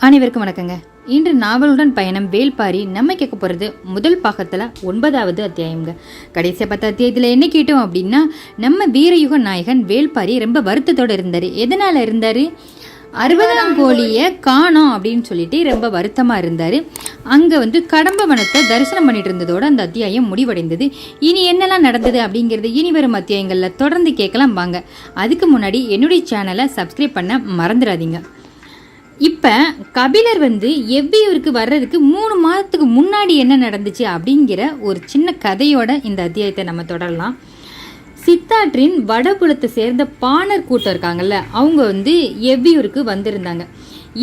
அனைவருக்கும் வணக்கங்க. இன்று நாவலுடன் பயணம் வேள்பாரி நம்ம கேட்க போகிறது முதல் பாகத்தில் 9வது அத்தியாயங்க. கடைசி 10 அத்தியாயத்தில் என்ன கேட்டோம் அப்படின்னா, நம்ம வீரயுக நாயகன் வேள்பாரி ரொம்ப வருத்தத்தோடு இருந்தார். எதனால் இருந்தார்? 60ஆம் கோழியை காணோம் அப்படின்னு சொல்லிட்டு ரொம்ப வருத்தமாக இருந்தார். அங்கே கடம்பவனத்தை தரிசனம் பண்ணிட்டு இருந்ததோடு அந்த அத்தியாயம் முடிவடைந்தது. இனி என்னெல்லாம் நடந்தது அப்படிங்கிறது இனி வரும் அத்தியாயங்களில் தொடர்ந்து கேட்கலாம் வாங்க. அதுக்கு முன்னாடி என்னுடைய சேனலை சப்ஸ்கிரைப் பண்ண மறந்துடாதீங்க. இப்போ கபிலர் எவ்வியூருக்கு வர்றதுக்கு 3 மாதத்துக்கு முன்னாடி என்ன நடந்துச்சு அப்படிங்கிற ஒரு சின்ன கதையோட இந்த அத்தியாயத்தை நம்ம தொடரலாம். சித்தாற்றின் வடபுலத்தை சேர்ந்த பாணர் கூட்டம் இருக்காங்கல்ல, அவங்க எவ்வியூருக்கு வந்திருந்தாங்க.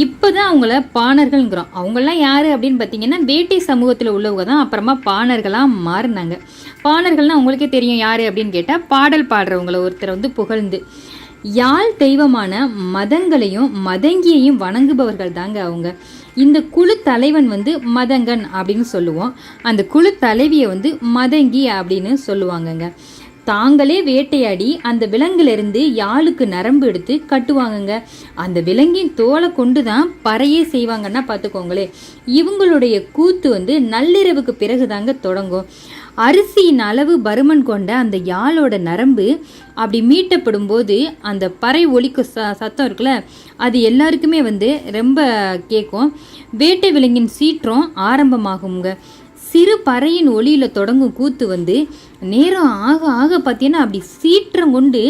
இப்போ தான் அவங்கள பாணர்கள்ங்கிறோம். அவங்களாம் யார் அப்படின்னு பார்த்தீங்கன்னா, வேட்டை சமூகத்தில் உள்ளவங்க தான் அப்புறமா பாணர்களாக மாறினாங்க. பாணர்கள்னால் அவங்களுக்கே தெரியும் யார் அப்படின்னு கேட்டால், பாடல் பாடுறவங்கள ஒருத்தர் புகழ்ந்து யாழ் தெய்வமான மதங்களையும் மதங்கியையும் வணங்குபவர்கள் தாங்க அவங்க. இந்த குழு தலைவன் மதங்கன் அப்படின்னு சொல்லுவோம். அந்த குழு தலைவியை மதங்கி அப்படின்னு சொல்லுவாங்கங்க. தாங்களே வேட்டையாடி அந்த விலங்கிலிருந்து யாழுக்கு நரம்பு எடுத்து கட்டுவாங்கங்க. அந்த விலங்கின் தோலை கொண்டு தான் பறையே செய்வாங்கன்னா பார்த்துக்கோங்களே. இவங்களுடைய கூத்து நள்ளிரவுக்கு பிறகு தாங்க தொடங்கும். அரிசியின் அளவு பருமன் கொண்ட அந்த யாழோட நரம்பு அப்படி மீட்டப்படும் போது அந்த பறை ஒலிக்கு சத்தம் இருக்குல்ல, அது எல்லாருக்குமே ரொம்ப கேட்கும். வேட்டை விலங்கின் சீற்றம் ஆரம்பமாகுங்க. சிறு பறையின் ஒளியில் தொடங்கும் கூத்து நேரம் ஆக ஆக பார்த்தீங்கன்னா அப்படி சீற்றம் கொண்டு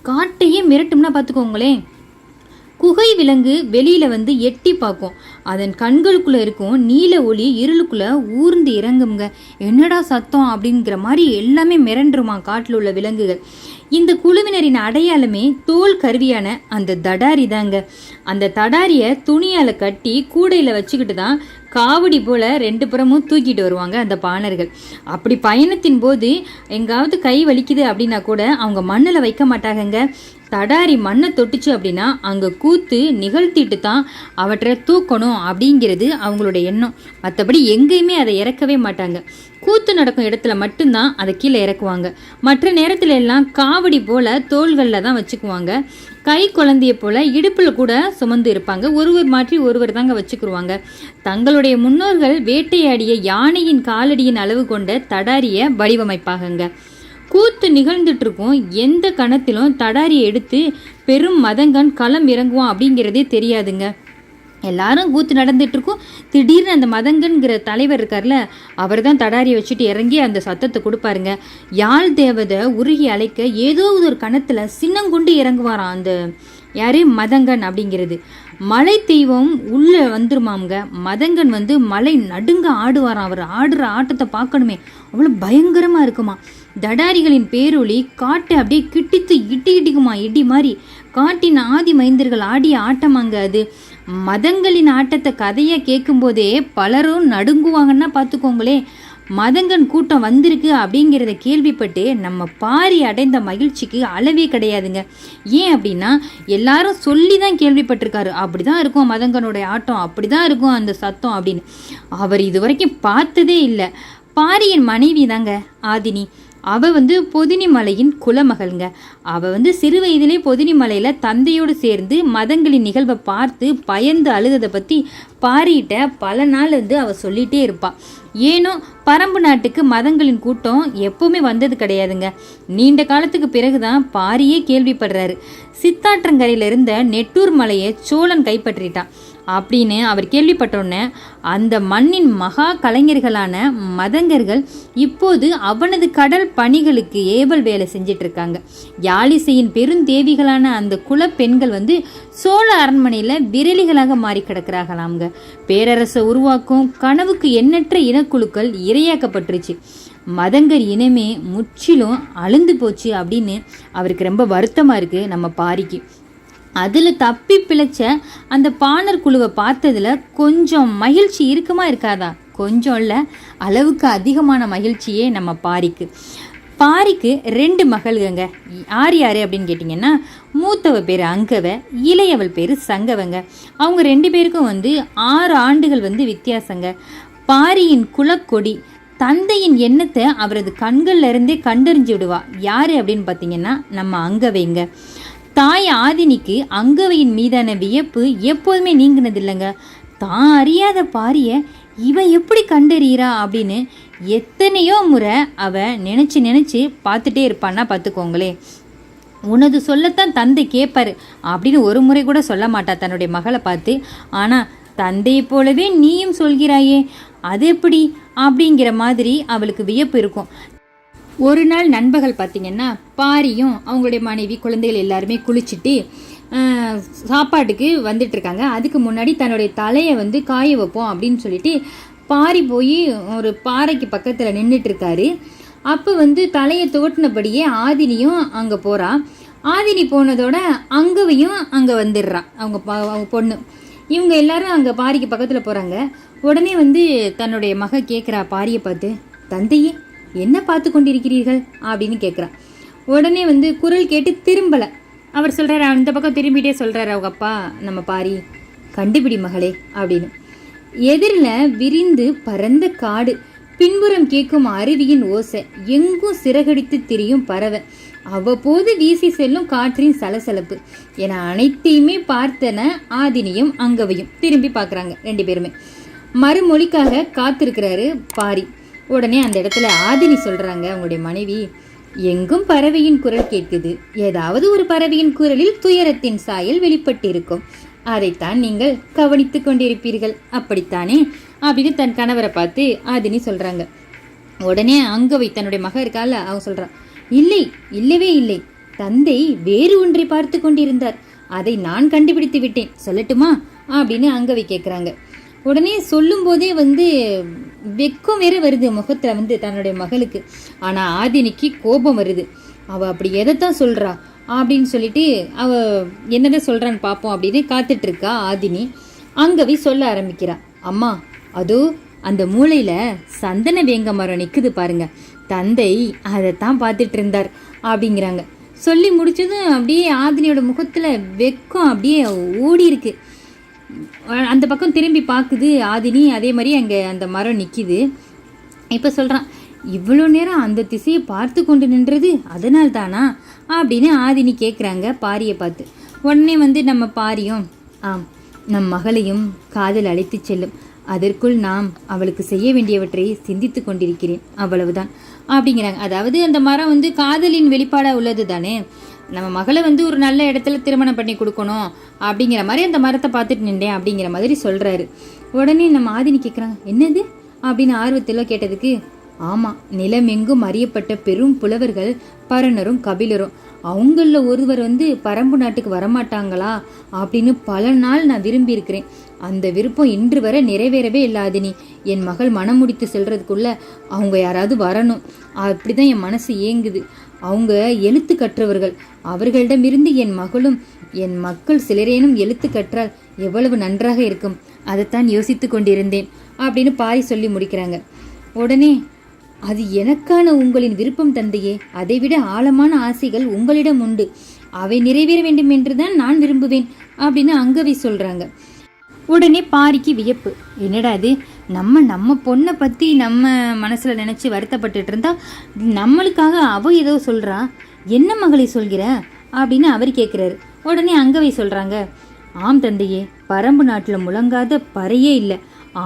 காட்டையே மிரட்டும்னா பார்த்துக்கோங்களேன். குகை விலங்கு வெளியில் எட்டி பார்க்கும். அதன் கண்களுக்குள்ளே இருக்கும் நீல ஒளி இருளுக்குள்ளே ஊர்ந்து இறங்குங்க. என்னடா சத்தம் அப்படிங்கிற மாதிரி எல்லாமே மிரண்டுருமா காட்டில் உள்ள விலங்குகள். இந்த குழுவினரின் அடையாளமே தோல் கருவியான அந்த தடாரி தாங்க. அந்த தடாரியை துணியால் கட்டி கூடையில் வச்சுக்கிட்டு தான் காவடி போல் 2 புறமும் தூக்கிட்டு வருவாங்க அந்த பாணர்கள். அப்படி பயணத்தின் போது எங்காவது கை வலிக்குது அப்படின்னா கூட அவங்க மண்ணில் வைக்க மாட்டாங்கங்க. தடாரி மண்ணை தொட்டுச்சு அப்படின்னா அங்கே கூத்து நிகழ்த்திட்டு தான் அவற்றை தூக்கணும் அப்படிங்கிறது அவங்களுடைய எண்ணம். மற்றபடி எங்கேயுமே அதை இறக்கவே மாட்டாங்க. கூத்து நடக்கும் இடத்துல மட்டும்தான் அதை கீழே இறக்குவாங்க. மற்ற நேரத்துல எல்லாம் காவடி போல தோள்களில் தான் வச்சுக்குவாங்க. கை குழந்தைய போல இடுப்பில் கூட சுமந்து இருப்பாங்க. ஒருவர் மாற்றி ஒருவர் தாங்க வச்சுக்குருவாங்க. தங்களுடைய முன்னோர்கள் வேட்டையாடிய யானையின் காலடியின் அளவு கொண்ட தடாரியை வடிவமைப்பாகங்க. கூத்து நிகழ்ந்துட்டு இருக்கும் எந்த கணத்திலும் தடாரியை எடுத்து பெரும் மதங்கன் களம் இறங்குவான் அப்படிங்கிறதே தெரியாதுங்க. எல்லாரும் கூத்து நடந்துட்டு இருக்கும். திடீர்னு அந்த மதங்கன்கிற தலைவர் இருக்கார்ல, அவர் தான் தடாரியை வச்சுட்டு இறங்கி அந்த சத்தத்தை கொடுப்பாருங்க. யாழ் தேவதை உருகி அழைக்க ஏதோ ஒரு கணத்தில் சின்னங்கொண்டு இறங்குவாராம் அந்த யாரு மதங்கன் அப்படிங்கிறது. மலை தெய்வம் உள்ள வந்துருமாங்க. மதங்கன் மலை நடுங்க ஆடுவாராம். அவர் ஆடுற ஆட்டத்தை பார்க்கணுமே, அவ்வளோ பயங்கரமாக இருக்குமா. தடாரிகளின் பேரொளி காட்டை அப்படியே கிட்டித்து இட்டிக்குமா. இடி மாதிரி காட்டின் ஆதி மைந்தர்கள் ஆடிய ஆட்டமாங்க அது. மதங்களின் ஆட்டத்தை கதையாக கேட்கும்போதே பலரும் நடுங்குவாங்கன்னா பார்த்துக்கோங்களே. மதங்கன் கூட்டம் வந்திருக்கு அப்படிங்கிறத கேள்விப்பட்டு நம்ம பாரி அடைந்த மகிழ்ச்சிக்கு அளவே கிடையாதுங்க. ஏன் அப்படின்னா எல்லாரும் சொல்லி தான் கேள்விப்பட்டிருக்காரு. அப்படி தான் இருக்கும் மதங்கனுடைய ஆட்டம், அப்படி தான் இருக்கும் அந்த சத்தம் அப்படின்னு. அவர் இது வரைக்கும் பார்த்ததே இல்லை. பாரியின் மனைவி தாங்க ஆதினி. அவள் பொதினி மலையின் குலமகள்ங்க. அவள் சிறு வயதிலே பொதினி மலையில் தந்தையோடு சேர்ந்து மதங்களின் நிகழ்வை பார்த்து பயந்து அழுததை பற்றி பாரிட்ட பல நாள் அவள் சொல்லிகிட்டே இருப்பாள். ஏனோ பரம்பு நாட்டுக்கு மதங்களின் கூட்டம் எப்பவுமே வந்தது கிடையாதுங்க. நீண்ட காலத்துக்கு பிறகுதான் பாரியே கேள்விப்படுறாரு. சித்தாற்றங்கரையில் இருந்த நெட்டூர் மலையை சோழன் கைப்பற்றிட்டான் அப்படின்னு அவர் கேள்விப்பட்டோன்னே அந்த மண்ணின் மகா கலைஞர்களான மதங்கர்கள் இப்போது அவனது கடல் பணிகளுக்கு ஏவல் வேலை செஞ்சிட்டு இருக்காங்க. யாழிசையின் பெருந்தேவிகளான அந்த குல பெண்கள் சோழ அரண்மனையில் விரலிகளாக மாறி கிடக்கிறாங்களாம்ங்க. பேரரசை உருவாக்கும் கனவுக்கு எண்ணற்ற இனக்குழுக்கள் இரையாக்கப்பட்டுருச்சு. மதங்கர் இனமே முற்றிலும் அழிந்து போச்சு அப்படின்னு அவருக்கு ரொம்ப வருத்தமாக இருக்குது நம்ம பாரிக்கு. அதில் தப்பி பிழைச்ச அந்த பாணர் குழுவை பார்த்ததில் கொஞ்சம் மகிழ்ச்சி இருக்குமா இருக்காதா? கொஞ்சம் இல்லை, அளவுக்கு அதிகமான மகிழ்ச்சியே நம்ம பாரிக்கு. பாரிக்கு 2 மகள்கங்க. யார் யார் அப்படின்னு கேட்டிங்கன்னா, மூத்தவ பேர் அங்கவ, இளையவள் பேர் சங்கவங்க. அவங்க 2 பேருக்கும் 6 ஆண்டுகள் வித்தியாசங்க. பாரியின் குலக்கொடி தந்தையின் எண்ணத்தை அவரது கண்கள்ல இருந்தே கண்டறிஞ்சு விடுவா. யாரு அப்படின்னு பார்த்தீங்கன்னா நம்ம அங்கவைங்க. தாய் ஆதினிக்கு அங்கவையின் மீதான வியப்பு எப்போதுமே நீங்கினது இல்லைங்க. தான் அறியாத பாரியை இவன் எப்படி கண்டறிகிறா அப்படின்னு எத்தனையோ முறை அவன் நினச்சி பார்த்துட்டே இருப்பான்னா பார்த்துக்கோங்களே. உனது சொல்லத்தான் தந்தை கேட்பாரு அப்படின்னு ஒரு முறை கூட சொல்ல மாட்டா தன்னுடைய மகளை பார்த்து. ஆனால் தந்தையை போலவே நீயும் சொல்கிறாயே, அது எப்படி அப்படிங்கிற மாதிரி அவளுக்கு வியப்பு இருக்கும். ஒரு நாள் நண்பகல் பார்த்திங்கன்னா பாரியும் அவங்களுடைய மனைவி குழந்தைகள் எல்லாருமே குளிச்சுட்டு சாப்பாட்டுக்கு வந்துட்டுருக்காங்க. அதுக்கு முன்னாடி தன்னுடைய தலையை வந்து காய வைப்போம் அப்படின்னு சொல்லிட்டு பாரி போய் ஒரு பாறைக்கு பக்கத்தில் நின்றுட்டுருக்காரு. அப்போ வந்து தலையை துவட்டினபடியே ஆதினியும் அங்கே போகிறா. ஆதினி போனதோட அங்கவையும் அங்கே வந்துடுறா, அவங்க பொண்ணு. இவங்க எல்லாரும் அங்கே பாரிக்கு பக்கத்தில் போகிறாங்க. உடனே வந்து தன்னுடைய மக கேட்குறா பாரியை பார்த்து, தந்தையே என்ன பார்த்து கொண்டிருக்கிறீர்கள் அப்படின்னு கேட்குறா. உடனே வந்து குரல் கேட்டு திரும்பலை. அவர் சொல்கிறார், அந்த பக்கம் திரும்பிட்டே சொல்கிறார் அவங்க அப்பா நம்ம பாரி, கண்டுபிடி மகளே அப்படின்னு. எதிரில் விரிந்து பரந்த காடு, பின்புறம் கேட்கும் அருவியின் ஓசை, எங்கும் சிறகடித்து திரியும் பறவை, அவ்வப்போது வீசி செல்லும் காற்றின் சலசலப்பு என அனைத்தையுமே பார்த்தன ஆதினியும் அங்கவையும். திரும்பி பார்க்குறாங்க ரெண்டு பேருமே. மறுமொழிக்காக காத்திருக்கிறாரு பாரி. உடனே அந்த இடத்துல ஆதினி சொல்கிறாங்க அவங்களுடைய மனைவி, எங்கும் பறவையின் குரல் கேட்குது, ஏதாவது ஒரு பறவையின் குரலில் துயரத்தின் சாயல் வெளிப்பட்டிருக்கும், அதைத்தான் நீங்கள் கவனித்து கொண்டிருப்பீர்கள், அப்படித்தானே அப்படின்னு தன் கணவரை பார்த்து ஆதினி சொல்கிறாங்க. உடனே அங்கவை தன்னுடைய மக இருக்கால அவங்க சொல்கிறான், இல்லை, இல்லவே இல்லை, தந்தை வேறு ஒன்றை பார்த்து கொண்டிருந்தார், அதை நான் கண்டுபிடித்து விட்டேன், சொல்லட்டுமா அப்படின்னு அங்கவை கேட்குறாங்க. உடனே சொல்லும் போதே வந்து வெக்கம் வேற வருது முகத்தில் வந்து தன்னுடைய மகளுக்கு. ஆனால் ஆதினிக்கு கோபம் வருது. அவள் அப்படி எதைத்தான் சொல்கிறா அப்படின்னு சொல்லிட்டு அவள் என்னதான் சொல்கிறான்னு பார்ப்போம் அப்படின்னு காத்துட்ருக்கா ஆதினி. அங்கவை சொல்ல ஆரம்பிக்கிறா, அம்மா அதோ அந்த மூளையில் சந்தன வேங்க மரம் நிற்குது பாருங்க, தந்தை அதைத்தான் பார்த்துட்டு இருந்தார் அப்படிங்கிறாங்க. சொல்லி முடிச்சதும் அப்படியே ஆதினியோட முகத்தில் வெக்கம் அப்படியே ஓடி இருக்கு. அந்த பக்கம் திரும்பி பார்க்குது ஆதினி. அதே மாதிரி அங்கே அந்த மரம் நிற்கிது. இப்போ சொல்கிறான், இவ்வளோ நேரம் அந்த திசையை பார்த்து கொண்டு நின்றது அதனால் தானா அப்படின்னு ஆதினி கேட்குறாங்க பாரியை பார்த்து. உடனே வந்து நம்ம பாரியும், ஆம், நம் மகளையும் காதல் அழைத்து செல்லும், அதற்குள் நாம் அவளுக்கு செய்ய வேண்டியவற்றை சிந்தித்து கொண்டிருக்கிறேன், அவ்வளவுதான் அப்படிங்கிறாங்க. அதாவது அந்த மரம் வந்து காதலின் வெளிப்பாடாக உள்ளது தானே, நம்ம மகளை வந்து ஒரு நல்ல இடத்துல திருமணம் பண்ணி கொடுக்கணும் அப்படிங்கிற மாதிரி அந்த மரத்தை பார்த்துட்டு நின்றேன் அப்படிங்கிற மாதிரி சொல்கிறாரு. உடனே நம்ம ஆதினி கேட்குறாங்க, என்னது அப்படின்னு ஆர்வத்தில் கேட்டதுக்கு, ஆமாம், நிலமெங்கும் அறியப்பட்ட பெரும் புலவர்கள் பரணரும் கபிலரும், அவங்களில் ஒருவர் வந்து பரம்பு நாட்டுக்கு வரமாட்டாங்களா அப்படின்னு பல நாள் நான் விரும்பி இருக்கிறேன். அந்த விருப்பம் இன்று வரை நிறைவேறவே இல்லாதினி. என் மகள் மனம் முடித்து செல்றதுக்குள்ள அவங்க யாராவது வரணும், அப்படிதான் என் மனசு ஏங்குது. அவங்க எழுத்து கற்றவர்கள், அவர்களிடமிருந்து என் மகளும் என் மக்கள் சிலரேனும் எழுத்து கற்றால் எவ்வளவு நன்றாக இருக்கும், அதைத்தான் யோசித்து கொண்டிருந்தேன் அப்படின்னு பாரி சொல்லி முடிக்கிறாங்க. உடனே, அது எனக்கான உங்களின் விருப்பம் தந்தையே, அதைவிட ஆழமான ஆசைகள் உங்களிடம் உண்டு, அவை நிறைவேற வேண்டும் என்றுதான் நான் விரும்புவேன் அப்படின்னு அங்கவை சொல்றாங்க. உடனே பாரிக்கு வியப்பு, என்னடா அது, நம்ம பொண்ணை பற்றி நம்ம மனசில் நினச்சி வருத்தப்பட்டுட்டு இருந்தா நம்மளுக்காக அவ ஏதோ சொல்கிறா, என்ன மகளை சொல்கிற அப்படின்னு அவர் கேட்குறாரு. உடனே அங்கவை சொல்கிறாங்க, ஆம் தந்தையே, பரம்பு நாட்டில் முழங்காத பறையே இல்லை,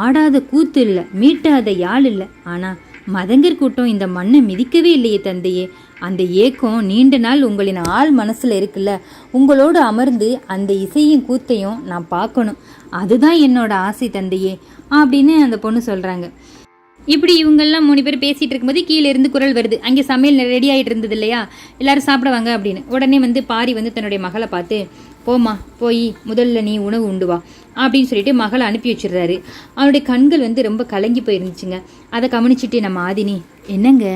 ஆடாத கூத்து இல்லை, மீட்டாத யாழ் இல்லை, ஆனால் மதங்கர் கூட்டம் இந்த மண்ணை மிதிக்கவே இல்லையே தந்தையே. அந்த ஏக்கம் நீண்ட நாள் உங்களின் ஆள் மனசில் இருக்குல்ல, உங்களோடு அமர்ந்து அந்த இசையும் கூத்தையும் நான் பார்க்கணும், அதுதான் என்னோட ஆசை தந்தையே அப்படின்னு அந்த பொண்ணு சொல்கிறாங்க. இப்படி இவங்கெல்லாம் 3 பேர் பேசிகிட்டு இருக்கும்போது கீழே இருந்து குரல் வருது, அங்கே சமையல் ரெடி ஆகிட்டு இருந்தது இல்லையா, எல்லாரும் சாப்பிடுவாங்க அப்படின்னு. உடனே வந்து பாரி வந்து தன்னுடைய மகளை பார்த்து, போமா போய் முதல்ல நீ உணவு உண்டு வா அப்படின்னு சொல்லிட்டு மகளை அனுப்பி வச்சிடுறாரு. அவனுடைய கண்கள் வந்து ரொம்ப கலங்கி போயிருந்துச்சுங்க. அதை கவனிச்சுட்டு நம்ம ஆதினி, என்னங்க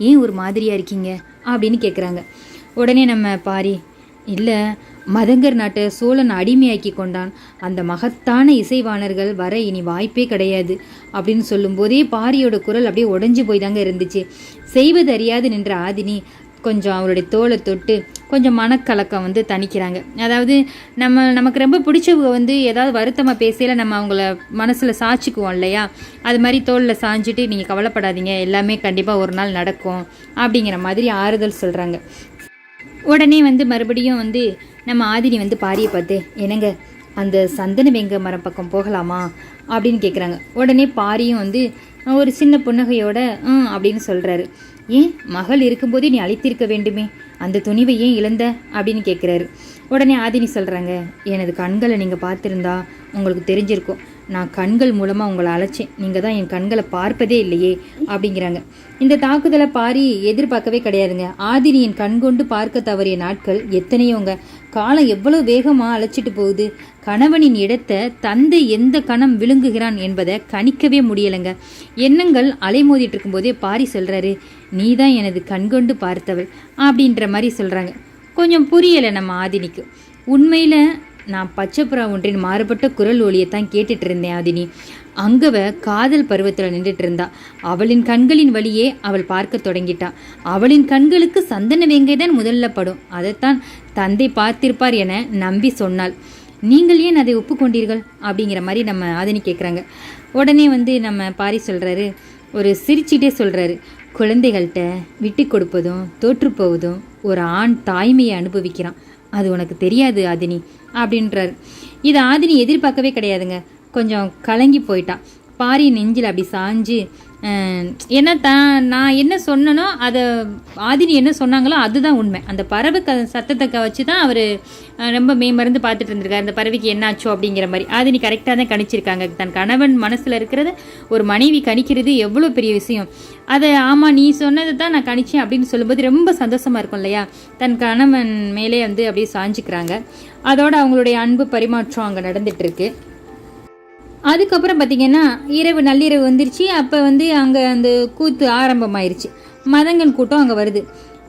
ஏன் ஒரு மாதிரியாக இருக்கீங்க அப்படின்னு கேட்குறாங்க. உடனே நம்ம பாரி, இல்லை, மதங்கர் நாட்டை சோழன் அடிமையாக்கி கொண்டான், அந்த மகத்தான இசைவாணர்கள் வர இனி வாய்ப்பே கிடையாது அப்படின்னு சொல்லும்போதே பாரியோட குரல் அப்படியே உடஞ்சி போய் தாங்க இருந்துச்சு. செய்வது அறியாது நின்ற ஆதினி கொஞ்சம் அவருடைய தோலை தொட்டு கொஞ்சம் மனக்கலக்கம் வந்து தணிக்கிறாங்க. அதாவது நமக்கு ரொம்ப பிடிச்சவங்க வந்து ஏதாவது வருத்தமாக பேசல நம்ம அவங்கள மனசில் சாய்ச்சிக்குவோம் இல்லையா, அது மாதிரி தோளில் சாஞ்சிட்டு நீங்கள் கவலைப்படாதீங்க, எல்லாமே கண்டிப்பாக ஒரு நாள் நடக்கும் அப்படிங்கிற மாதிரி ஆறுதல் சொல்கிறாங்க. உடனே வந்து மறுபடியும் வந்து நம்ம ஆதினி வந்து பாரியை பார்த்து, என்னங்க அந்த சந்தன வெங்க மரம் பக்கம் போகலாமா அப்படின்னு கேட்குறாங்க. உடனே பாரியும் வந்து ஒரு சின்ன புன்னகையோட அப்படின்னு சொல்கிறாரு. ஏன் மகள் இருக்கும்போதே நீ அழைத்திருக்க வேண்டுமே, அந்த துணிவை ஏன் இழந்த அப்படின்னு கேட்குறாரு. உடனே ஆதினி சொல்கிறாங்க, எனது கண்களை நீங்கள் பார்த்துருந்தா உங்களுக்கு தெரிஞ்சிருக்கும், நான் கண்கள் மூலமாக உங்களை அழைச்சேன், நீங்கள் தான் என் கண்களை பார்ப்பதே இல்லையே அப்படிங்கிறாங்க. இந்த தாக்குதலை பாரி எதிர்பார்க்கவே கிடையாதுங்க. ஆதினியின் கண்கொண்டு பார்க்க தவறிய நாட்கள் எத்தனையோங்க. காலம் எவ்வளோ வேகமாக அழைச்சிட்டு போகுது. கணவனின் இடத்தை தந்தை எந்த கணம் விழுங்குகிறான் என்பதை கணிக்கவே முடியலைங்க. எண்ணங்கள் அலைமோதிட்டு இருக்கும்போதே பாரி சொல்கிறாரு, நீ தான் எனது கண்கொண்டு பார்த்தவள் அப்படின்ற மாதிரி சொல்கிறாங்க. கொஞ்சம் புரியலை நம்ம ஆதினிக்கு. உண்மையில் நான் பச்சைப்புறா ஒன்றின் மாறுபட்ட குரல் ஒளியைத்தான் கேட்டுட்டு இருந்தேன் ஆதினி. அங்கவ காதல் பருவத்தில் நின்றுட்டு இருந்தா. அவளின் கண்களின் வழியே அவள் பார்க்க தொடங்கிட்டா. அவளின் கண்களுக்கு சந்தன வேங்கை தான் முதல்ல படும். அதைத்தான் தந்தை பார்த்திருப்பார் என நம்பி சொன்னாள். நீங்கள் ஏன் அதை ஒப்புக்கொண்டீர்கள் அப்படிங்கிற மாதிரி நம்ம ஆதினி கேட்குறாங்க. உடனே வந்து நம்ம பாரி சொல்கிறாரு, ஒரு சிரிச்சிட்டே சொல்கிறாரு, குழந்தைகள்கிட்ட விட்டு கொடுப்பதும் தோற்று போவதும் ஒரு ஆண் தாய்மையை அனுபவிக்கிறான், அது உனக்கு தெரியாது ஆதினி அப்படின்றாரு. இதை ஆதினி எதிர்பார்க்கவே கிடையாதுங்க. கொஞ்சம் கலங்கி போயிட்டான். பாரி நெஞ்சில் அப்படி சாஞ்சு, ஏன்னா நான் என்ன சொன்னனோ அதை ஆதினி என்ன சொன்னாங்களோ அதுதான் உண்மை. அந்த பறவை சத்தத்தை வச்சு தான் அவர் ரொம்ப மேம்பருந்து பார்த்துட்டு இருந்திருக்காரு. அந்த பறவைக்கு என்னாச்சோ அப்படிங்கிற மாதிரி ஆதினி கரெக்டாக தான் கணிச்சிருக்காங்க. தன் கணவன் மனசில் இருக்கிறத ஒரு மனைவி கணிக்கிறது எவ்வளோ பெரிய விஷயம். அதை ஆமாம் நீ சொன்னதை தான் நான் கணிச்சேன் அப்படின்னு சொல்லும்போது ரொம்ப சந்தோஷமாக இருக்கும் இல்லையா. தன் கணவன் மேலே வந்து அப்படியே சாஞ்சிக்கிறாங்க. அதோட அவங்களுடைய அன்பு பரிமாற்றம் அங்கே நடந்துட்டுருக்கு. அதுக்கப்புறம் பார்த்திங்கன்னா நள்ளிரவு வந்துருச்சு. அப்போ வந்து அங்கே அந்த கூத்து ஆரம்பமாயிருச்சு. மதங்கன் கூட்டம் அங்கே வருது.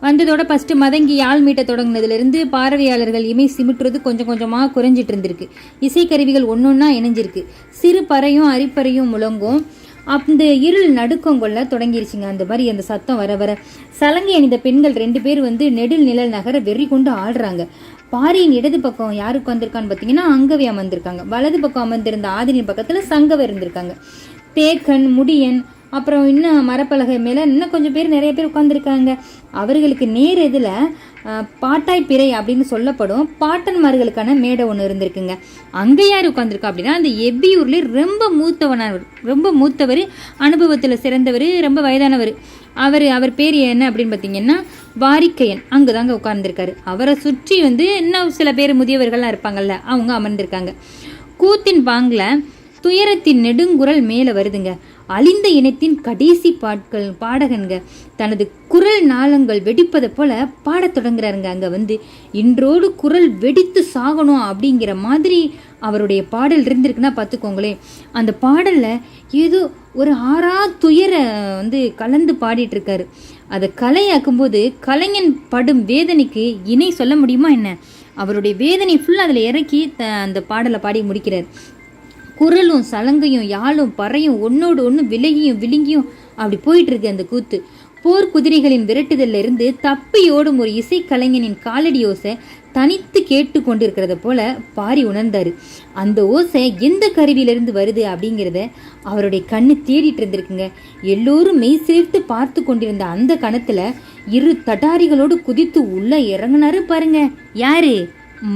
வந்ததோட ஃபஸ்ட்டு மதங்கி யாழ் மீட்ட தொடங்கினதுலேருந்து பார்வையாளர்கள் இமை சிமிட்டுறது கொஞ்சம் கொஞ்சமாக குறைஞ்சிட்டு இருந்திருக்கு. இசைக்கருவிகள் ஒன்று ஒன்றா இணைஞ்சிருக்கு. சிறு பறையும் அரிப்பறையும் முழங்கும். அந்த இருள் நடுக்கம் கொள்ள தொடங்கிருச்சுங்க. அந்த மாதிரி அந்த சத்தம் வர வர சலங்கை அணிந்த பெண்கள் 2 பேர் வந்து நெடில் நிழல் நகர வெறி கொண்டு ஆடுறாங்க. பாரியின் இடது பக்கம் யாருக்கு வந்திருக்கான்னு பார்த்தீங்கன்னா அங்கவே அமர்ந்திருக்காங்க. வலது பக்கம் அமர்ந்திருந்த ஆதினியின் பக்கத்தில் சங்கவை இருந்திருக்காங்க. தேக்கன், முடியன், அப்புறம் இன்னும் மரப்பலகை மேலே இன்னும் கொஞ்சம் பேர் நிறைய பேர் உட்காந்துருக்காங்க. அவர்களுக்கு நேர் இதில் பாட்டாய் பிறை அப்படின்னு சொல்லப்படும் பாட்டன்மார்களுக்கான மேடை ஒன்று இருந்திருக்குங்க. அங்கே யார் உட்காந்துருக்கா அப்படின்னா அந்த எப்பியூர்லேயே ரொம்ப மூத்தவர், அனுபவத்தில் சிறந்தவர், ரொம்ப வயதானவர். அவர் பேர் என்ன அப்படின்னு பார்த்தீங்கன்னா வாரிக்கையன். அங்கே தாங்க உட்கார்ந்துருக்காரு. அவரை சுற்றி வந்து இன்னும் சில பேர் முதியவர்கள்லாம் இருப்பாங்கல்ல, அவங்க அமர்ந்திருக்காங்க. கூத்தின் பாங்கில் துயரத்தின் நெடுங்குரல் மேலே வருதுங்க. அழிந்த இனத்தின் கடைசி பாடகன்க தனது குரல் நாளங்கள் வெடிப்பதை போல பாடத் தொடங்குறாருங்க. அங்கே வந்து இன்றோடு குரல் வெடித்து சாகணும் அப்படிங்கிற மாதிரி அவருடைய பாடல் இருந்திருக்குன்னா பார்த்துக்கோங்களேன். அந்த பாடலில் ஏதோ ஒரு ஆறா துயர வந்து கலந்து பாடிட்டு இருக்காரு. அதை கலையாக்கும்போது கலைஞன் படும் வேதனைக்கு இணை சொல்ல முடியுமா என்ன? அவருடைய வேதனை ஃபுல்லாக அதில் இறக்கி அந்த பாடலை பாடி முடிக்கிறார். குரலும் சலங்கையும் யாழும் பறையும் ஒன்னோடு ஒன்று விலகியும் விழுங்கியும் அப்படி போயிட்டு இருக்கு அந்த கூத்து. போர் குதிரைகளின் விரட்டுதல்ல இருந்து தப்பி ஓடும் ஒரு இசைக்கலைஞனின் காலடி ஓசை தனித்து கேட்டு கொண்டிருக்கிறத போல பாரி உணர்ந்தாரு. அந்த ஓசை எந்த கருவியிலிருந்து வருது அப்படிங்கிறத அவருடைய கண்ணு தேடிட்டு இருந்திருக்குங்க. எல்லோரும் மெய் சேர்த்து பார்த்து கொண்டிருந்த அந்த கணத்துல 2 தட்டாரிகளோடு குதித்து உள்ள இறங்கினாரு பாருங்க. யாரு?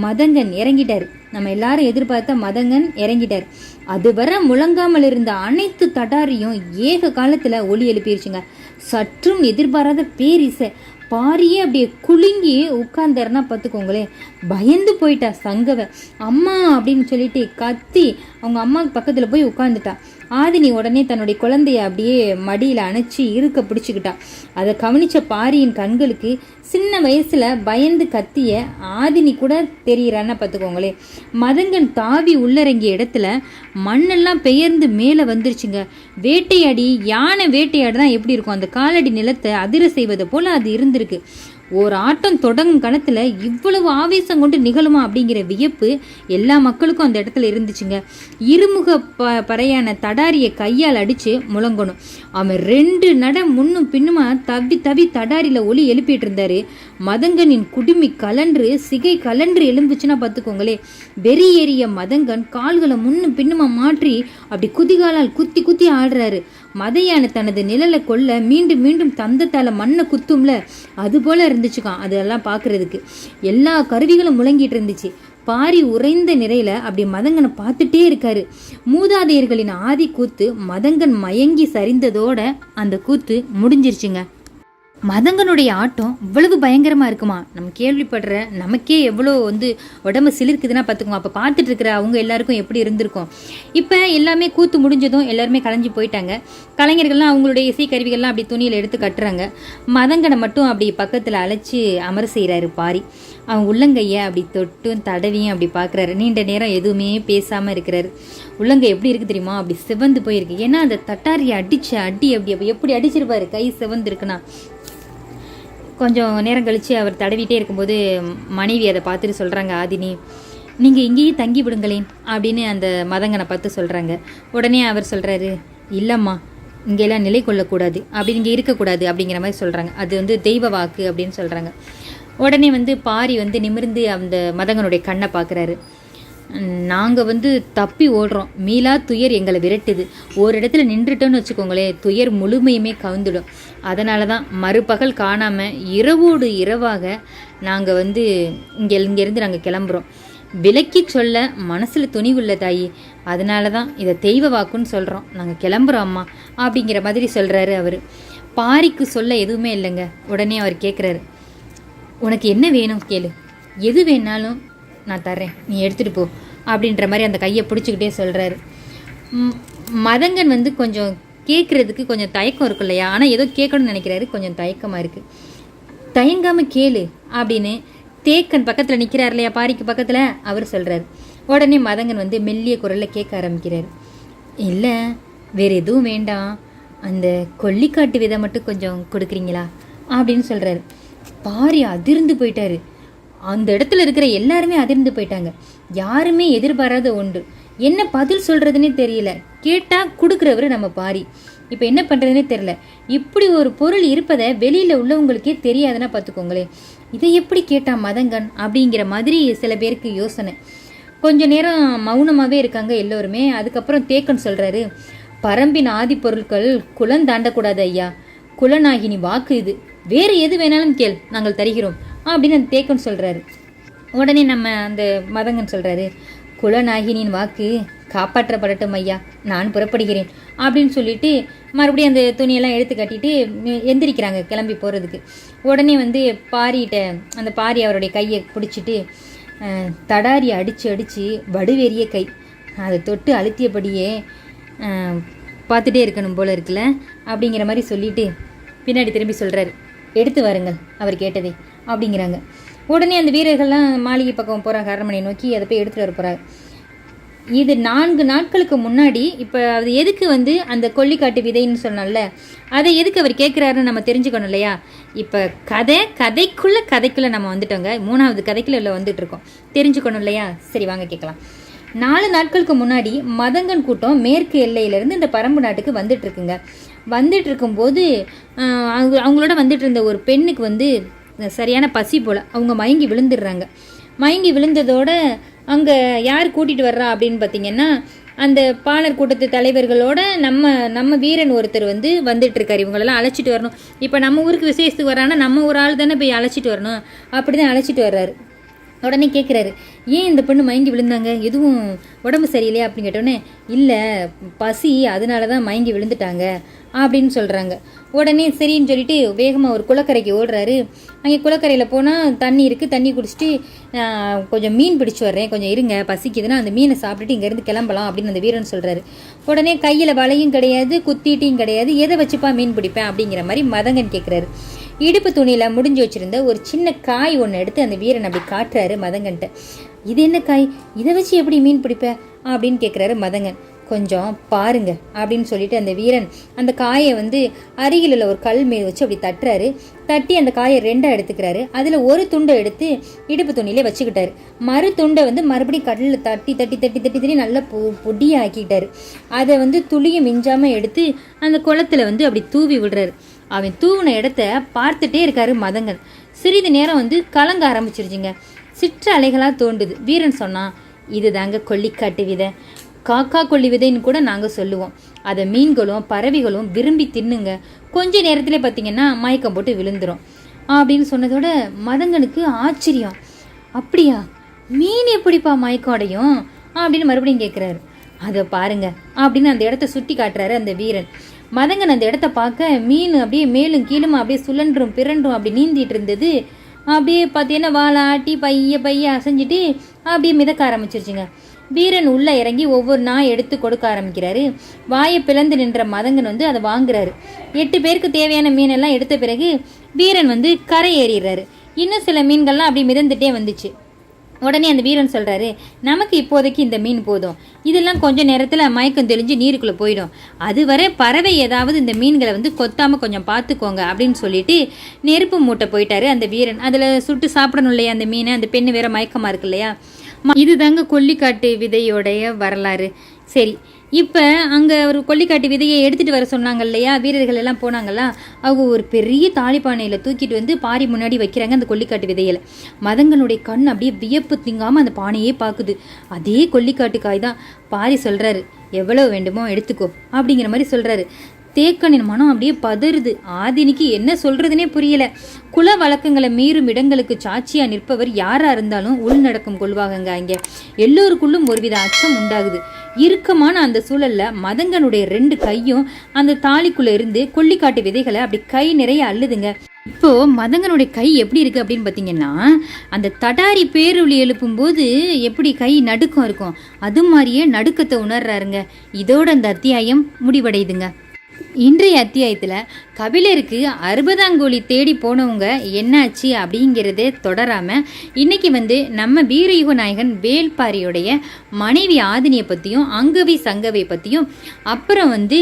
மதங்கன் இறங்கிட்டார். நம்ம எல்லாரும் எதிர்பார்த்த மதங்கன் இறங்கிட்டார். அதுவரை முழங்காமல் இருந்த அனைத்து தட்டாரியும் ஏக காலத்துல ஒலி எழுப்பிடுச்சுங்க. சற்றும் எதிர்பாராத பேரிசை. பாரியே அப்படியே குலுங்கி உட்கார்ந்தாருன்னா பார்த்துக்கோங்களேன். பயந்து போயிட்டா சங்கவை. அம்மா அப்படின்னு சொல்லிட்டு கத்தி அவங்க அம்மாவுக்கு பக்கத்தில் போய் உட்காந்துட்டா. ஆதினி உடனே தன்னுடைய குழந்தைய அப்படியே மடியில் அணைச்சி இருக்க பிடிச்சிக்கிட்டா. அதை கவனிச்ச பாரியின் கண்களுக்கு சின்ன வயசுல பயந்து கத்திய ஆதினி கூட தெரிகிறான்னா பார்த்துக்கோங்களேன். மதங்கன் தாவி உள்ளறங்கிய இடத்துல மண்ணெல்லாம் பெயர்ந்து மேலே வந்துருச்சுங்க. வேட்டையாடி யானை வேட்டையாடுதான் எப்படி இருக்கும், அந்த காலடி நிலத்தை அதிர செய்வதை போல அது இருந்திருக்கு. ஒரு ஆட்டம் தொடங்கும் கணத்துல இவ்வளவு ஆவேசம் கொண்டு நிகழுமா அப்படிங்கிற வியப்பு எல்லா மக்களுக்கும் அந்த இடத்துல இருந்துச்சுங்க. இருமுக பறையான தடாரியை கையால் அடிச்சு முழங்கணும். அவன் 2 நட முன்னும் பின்னுமா தவி தவி தடாரியில ஒலி எழுப்பிட்டு இருந்தாரு. மதங்கனின் குடுமி கலன்று சிகை கலன்று எழுந்துச்சுன்னா பார்த்துக்கோங்களே. வெறி ஏறிய மதங்கன் கால்களை முன்னும் பின்னுமா மாற்றி அப்படி குதிகாலால் குத்தி குத்தி ஆடுறாரு. மதையான தனது நிழலை கொள்ள மீண்டும் மீண்டும் தந்தத்தால மண்ணை குத்தும்ல, அது போல இருந்துச்சுக்கான். அதெல்லாம் பார்க்கறதுக்கு எல்லா கருவிகளும் முழங்கிட்டு இருந்துச்சு. பாரி உறைந்த நிறையில அப்படி மதங்கனை பார்த்துட்டே இருக்காரு. மூதாதையர்களின் ஆதி கூத்து மதங்கன் மயங்கி சரிந்ததோட அந்த கூத்து முடிஞ்சிருச்சுங்க. மதங்கனுடைய ஆட்டம் இவ்வளவு பயங்கரமாக இருக்குமா? நம்ம கேள்விப்படுற நமக்கே எவ்வளோ உடம்பு சிலிருக்குதுன்னா பார்த்துக்கோங்க. அப்போ பார்த்துட்டு இருக்கிற அவங்க எல்லாருக்கும் எப்படி இருந்திருக்கும். இப்போ எல்லாமே கூத்து முடிஞ்சதும் எல்லாருமே கலைஞ்சி போயிட்டாங்க. கலைஞர்கள்லாம் அவங்களுடைய இசை கருவிகள்லாம் அப்படி துணியில் எடுத்து கட்டுறாங்க. மதங்கனை மட்டும் அப்படி பக்கத்தில் அழைச்சி அமர செய்கிறாரு பாரி. அவன் உள்ளங்கையை அப்படி தொட்டும் தடவியும் அப்படி பார்க்குறாரு. நீண்ட நேரம் எதுவுமே பேசாமல் இருக்கிறாரு. உள்ளங்கை எப்படி இருக்குது தெரியுமா? அப்படி சிவந்து போயிருக்கு. ஏன்னா அந்த தட்டாரியை அடித்த அடி எப்படி அடிச்சிருப்பாரு, கை சிவந்து இருக்குன்னா. கொஞ்சம் நேரம் கழித்து அவர் தடவிட்டே இருக்கும்போது மனைவி அதை பார்த்துட்டு சொல்கிறாங்க, ஆதினி நீங்கள் இங்கேயே தங்கி விடுங்களேன் அப்படின்னு அந்த மதங்கனை பார்த்து சொல்கிறாங்க. உடனே அவர் சொல்கிறாரு, இல்லைம்மா இங்கெல்லாம் நிலை கொள்ளக்கூடாது, அப்படி இங்கே இருக்கக்கூடாது அப்படிங்கிற மாதிரி சொல்கிறாங்க. அது தெய்வ வாக்கு அப்படின்னு சொல்கிறாங்க. உடனே பாரி நிமிர்ந்து அந்த மதங்கனுடைய கண்ணை பார்க்குறாரு. நாங்கள் தப்பி ஓடுறோம், மீளா துயர் எங்களை விரட்டுது. ஒரு இடத்துல நின்றுட்டோன்னு வச்சுக்கோங்களேன், துயர் முழுமையுமே கவுந்துடும். அதனால தான் மறுபகல் காணாமல் இரவோடு இரவாக நாங்கள் இங்கேருந்து நாங்கள் கிளம்புறோம். விலக்கி சொல்ல மனசில் துணிவுள்ள தாயி, அதனால தான் இதை தெய்வ வாக்குன்னு சொல்கிறோம். நாங்கள் கிளம்புறோம் அம்மா அப்படிங்கிற மாதிரி சொல்கிறாரு அவர். பாரிக்கு சொல்ல எதுவுமே இல்லைங்க. உடனே அவர் கேட்குறாரு, உனக்கு என்ன வேணும் கேளு, எது வேணாலும் நான் தர்றேன், நீ எடுத்துகிட்டு போ அப்படின்ற மாதிரி அந்த கையை பிடிச்சிக்கிட்டே சொல்கிறாரு. மதங்கன் கொஞ்சம் கேட்குறதுக்கு கொஞ்சம் தயக்கம் இருக்கு இல்லையா? ஆனால் ஏதோ கேட்கணும்னு நினைக்கிறாரு, கொஞ்சம் தயக்கமாக இருக்குது. தயங்காமல் கேளு அப்படின்னு தேக்கன் பக்கத்தில் நிற்கிறார் இல்லையா, பாரிக்கு பக்கத்தில், அவர் சொல்கிறார். உடனே மதங்கன் மெல்லிய குரலில் கேட்க ஆரம்பிக்கிறார். இல்லை வேறு எதுவும் வேண்டாம், அந்த கொல்லிக்காட்டு விதை மட்டும் கொஞ்சம் கொடுக்குறீங்களா அப்படின்னு சொல்கிறாரு. பாரி அதிர்ந்து போயிட்டாரு. அந்த இடத்துல இருக்கிற எல்லாருமே அதிர்ந்து போயிட்டாங்க. யாருமே எதிர்பாராத ஒன்று. என்ன பதில் சொல்கிறதுனே தெரியல. கேட்டால் கொடுக்குறவர் நம்ம பாரி. இப்போ என்ன பண்ணுறதுனே தெரியல. இப்படி ஒரு பொருள் இருப்பதை வெளியில் உள்ளவங்களுக்கே தெரியாதுன்னா பார்த்துக்கோங்களேன். இதை எப்படி கேட்டால் மதங்கன் அப்படிங்கிற மாதிரி சில பேருக்கு யோசனை. கொஞ்ச நேரம் மௌனமாகவே இருக்காங்க எல்லோருமே. அதுக்கப்புறம் தேக்கன் சொல்கிறாரு, பரம்பின் ஆதி பொருட்கள் குலம் தாண்டக்கூடாது ஐயா, குலநாகினி வாக்கு இது, வேறு எது வேணாலும் கேள், நாங்கள் தருகிறோம் அப்படின்னு அந்த தேக்கன் சொல்கிறாரு. உடனே நம்ம அந்த மதங்கன் சொல்கிறாரு, குலநாகினின் வாக்கு காப்பாற்றப்படட்டும் ஐயா, நான் புறப்படுகிறேன் அப்படின்னு சொல்லிட்டு மறுபடியும் அந்த துணியெல்லாம் எடுத்து கட்டிட்டு எந்திரிக்கிறாங்க கிளம்பி போகிறதுக்கு. உடனே பாரிகிட்ட அந்த பாரி அவருடைய கையை பிடிச்சிட்டு, தடாரி அடித்து வடுவேறிய கை, அதை தொட்டு அழுத்தியபடியே பார்த்துட்டே இருக்கணும் போல இருக்குல்ல அப்படிங்கிற மாதிரி சொல்லிட்டு பின்னாடி திரும்பி சொல்கிறாரு, எடுத்து வாருங்கள் அவர் கேட்டதே அப்படிங்கிறாங்க. உடனே அந்த வீரர்கள்லாம் மாளிகை பக்கம் போகிறாங்க, அரண்மனையை நோக்கி அதை போய் எடுத்துகிட்டு வர போகிறாங்க. இது 4 நாட்களுக்கு முன்னாடி. இப்போ அது எதுக்கு அந்த கொல்லிக்காட்டு விதைன்னு சொன்னால அதை எதுக்கு அவர் கேட்குறாருன்னு நம்ம தெரிஞ்சுக்கணும் இல்லையா? இப்போ கதைக்குள்ளே நம்ம வந்துட்டோங்க. 3வது கதைக்குள்ள வந்துட்டுருக்கோம், தெரிஞ்சுக்கணும் இல்லையா? சரி வாங்க கேட்கலாம். 4 நாட்களுக்கு முன்னாடி மதங்கன் கூட்டம் மேற்கு எல்லையிலேருந்து இந்த பரம்பு நாட்டுக்கு வந்துட்டுருக்குங்க. வந்துட்டு இருக்கும்போது அவங்களோட வந்துட்டு இருந்த ஒரு பெண்ணுக்கு சரியான பசி போல் அவங்க மயங்கி விழுந்துடுறாங்க. மயங்கி விழுந்ததோட அங்கே யார் கூட்டிகிட்டு வர்றா அப்படின்னு பார்த்தீங்கன்னா, அந்த பாணர் கூட்டத்து தலைவர்களோட நம்ம வீரன் ஒருத்தர் வந்துட்டுருக்காரு. இவங்களெல்லாம் அழைச்சிட்டு வரணும். இப்போ நம்ம ஊருக்கு விசேஷத்துக்கு வரான்னா நம்ம ஒரு ஆள் தானே போய் அழைச்சிட்டு வரணும். அப்படி தான் அழைச்சிட்டு வர்றாரு. உடனே கேட்குறாரு, ஏன் இந்த பொண்ணு மயங்கி விழுந்தாங்க, எதுவும் உடம்பு சரியில்லையா அப்படின்னு கேட்டோடனே, இல்லை பசி அதனால தான் மயங்கி விழுந்துட்டாங்க அப்படின்னு சொல்கிறாங்க. உடனே சரின்னு சொல்லிட்டு வேகமாக ஒரு குளக்கரைக்கு ஓடுறாரு. அங்கே குளக்கரையில் போனால் தண்ணி இருக்குது, தண்ணி குடிச்சிட்டு கொஞ்சம் மீன் பிடிச்சி வர்றேன், கொஞ்சம் இருங்க பசிக்குதுன்னா அந்த மீனை சாப்பிட்டுட்டு இங்கேருந்து கிளம்பலாம் அப்படின்னு அந்த வீரன் சொல்கிறாரு. உடனே கையில் வலையும் கிடையாது, குத்திட்டையும் கிடையாது, எதை வச்சுப்பா மீன் பிடிப்பேன் அப்படிங்கிற மாதிரி மதங்கன் கேட்குறாரு. இடுப்பு துணியில் முடிஞ்சு வச்சுருந்த ஒரு சின்ன காய் ஒன்று எடுத்து அந்த வீரன் அப்படி காட்டுறாரு மதங்கன்ட்ட. இது என்ன காய், இதை வச்சு எப்படி மீன் பிடிப்ப அப்படின்னு கேட்குறாரு மதங்கன். கொஞ்சம் பாருங்க அப்படின்னு சொல்லிட்டு அந்த வீரன் அந்த காயை அருகில் உள்ள ஒரு கல் மேல் வச்சு அப்படி தட்டுறாரு. தட்டி அந்த காயை 2 எடுத்துக்கிறாரு. அதில் ஒரு துண்டை எடுத்து இடுப்பு துணியிலே வச்சுக்கிட்டாரு. மறு துண்டை மறுபடியும் கடலில் தட்டி தட்டி தட்டி தட்டி தட்டி நல்லா பொடியாக்கிட்டாரு. அதை துளியும் மிஞ்சாமல் எடுத்து அந்த குளத்தில் அப்படி தூவி விடுறாரு. அவன் தூவின இடத்த பார்த்துட்டே இருக்காரு மதங்கன். சிறிது நேரம் கலங்க ஆரம்பிச்சிருச்சுங்க. சிற்ற அலைகளாக தோண்டுது. வீரன் சொன்னான், இது தாங்க கொல்லிக்காட்டு விதை, காக்கா கொல்லி விதைன்னு கூட நாங்கள் சொல்லுவோம். அதை மீன்களும் பறவைகளும் விரும்பி தின்னுங்க, கொஞ்ச நேரத்தில் பார்த்தீங்கன்னா மயக்கம் போட்டு விழுந்துடும் அப்படின்னு சொன்னதோட மதங்கனுக்கு ஆச்சரியம். அப்படியா, மீன் எப்படிப்பா மயக்கம் அடையும் அப்படின்னு மறுபடியும் கேட்குறாரு. அதை பாருங்க அப்படின்னு அந்த இடத்த சுட்டி காட்டுறாரு அந்த வீரன். மதங்கன் அந்த இடத்த பார்க்க மீன் அப்படியே மேலும் கீழும் அப்படியே சுழன்றும் பிறன்றும் அப்படி நீந்திட்டு இருந்தது. அப்படியே பார்த்தீங்கன்னா வாழை ஆட்டி பைய அசைஞ்சிட்டு அப்படியே மிதக்க ஆரம்பிச்சிருச்சுங்க. வீரன் உள்ளே இறங்கி ஒவ்வொரு நாய் எடுத்து கொடுக்க ஆரம்பிக்கிறாரு. வாயை பிளந்து நின்ற மதங்கன் வந்து அதை வாங்குறாரு. 8 பேருக்கு தேவையான மீனெல்லாம் எடுத்த பிறகு வீரன் வந்து கரை ஏறிடுறாரு. இன்னும் சில மீன்கள்லாம் அப்படி மிதந்துட்டே வந்துச்சு. உடனே அந்த வீரன் சொல்கிறாரு, நமக்கு இப்போதைக்கு இந்த மீன் போதும், இதெல்லாம் கொஞ்சம் நேரத்தில் மயக்கம் தெளிஞ்சு நீருக்குள்ளே போயிடும், அதுவரை பறவை ஏதாவது இந்த மீன்களை வந்து கொத்தாமல் கொஞ்சம் பார்த்துக்கோங்க அப்படின்னு சொல்லிட்டு நெருப்பு மூட்டை போயிட்டாரு அந்த வீரன். அதில் சுட்டு சாப்பிடணும் இல்லையா அந்த மீனை, அந்த பெண்ணு வேற மயக்கமாக இருக்கு இல்லையா. இதுதாங்க கொல்லிக்காட்டு விதையோடைய வரலாறு. சரி, இப்போ அங்கே ஒரு கொல்லிக்காட்டு விதையை எடுத்துகிட்டு வர சொன்னாங்க இல்லையா, வீரர்கள் எல்லாம் போனாங்களா, அவங்க ஒரு பெரிய தாலிப்பானையில் தூக்கிட்டு வந்து பாரி முன்னாடி வைக்கிறாங்க அந்த கொல்லிக்காட்டு விதையில். மதங்கனுடைய கண் அப்படியே வியப்பு திங்காமல் அந்த பானையே பார்க்குது. அதே கொல்லிக்காட்டு காய் தான். பாரி சொல்கிறாரு, எவ்வளோ வேண்டுமோ எடுத்துக்கோ அப்படிங்கிற மாதிரி சொல்கிறாரு. தேக்கனின் மனம் அப்படியே பதறுது. ஆதினிக்கு என்ன சொல்றதுனே புரியல. குல வழக்கங்களை மீறும் இடங்களுக்கு சாட்சியா நிற்பவர் யாரா இருந்தாலும் உள்நடக்கம் கொள்வாங்க. அங்க எல்லோருக்குள்ளும் ஒருவித அச்சம் உண்டாகுது. இறுக்கமான அந்த சூழல்ல மதங்கனுடைய 2 கையும் அந்த தாலிக்குள்ள இருந்து கொல்லிக்காட்டு விதைகளை அப்படி கை நிறைய அள்ளுதுங்க. இப்போ மதங்கனுடைய கை எப்படி இருக்கு அப்படின்னு பார்த்தீங்கன்னா, அந்த தடாரி பேரொலி எழுப்பும் போது எப்படி கை நடுக்கம் இருக்கும், அது மாதிரியே நடுக்கத்தை உணர்றாருங்க. இதோட அந்த அத்தியாயம் முடிவடையுதுங்க. இன்றைய அத்தியாயத்தில் கபிலருக்கு 60ஆங்கோழி தேடி போனவங்க என்னாச்சு அப்படிங்கிறதே தொடராமல் இன்னைக்கு வந்து நம்ம வீரயுக நாயகன் வேள்பாரியுடைய மனைவி ஆதினியை பற்றியும் அங்கவி சங்கவை பற்றியும் அப்புறம் வந்து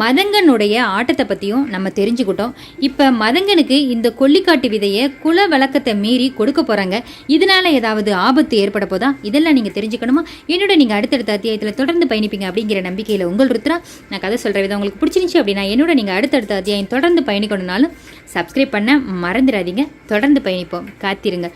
மதங்கனுடைய ஆட்டத்தை பற்றியும் நம்ம தெரிஞ்சுக்கிட்டோம். இப்போ மதங்கனுக்கு இந்த கொல்லிக்காட்டு விதையை குல வழக்கத்தை மீறி கொடுக்க போகிறாங்க. இதனால் ஏதாவது ஆபத்து ஏற்பட போதா, இதெல்லாம் நீங்கள் தெரிஞ்சுக்கணுமா, என்னோட நீங்கள் அடுத்தடுத்த அத்தியாயத்தில் தொடர்ந்து பயணிப்பீங்க அப்படிங்கிற நம்பிக்கையில் உங்கள் ருத்ரா. நான் கதை சொல்கிற விதம் உங்களுக்கு பிடிச்சிருந்துச்சு அப்படின்னா என்னோட நீங்கள் அடுத்தடுத்த அத்தியாயம் தொடர்ந்து பயணிக்கணும்னாலும் சப்ஸ்கிரைப் பண்ண மறந்துடாதீங்க. தொடர்ந்து பயணிப்போம், காத்திருங்க.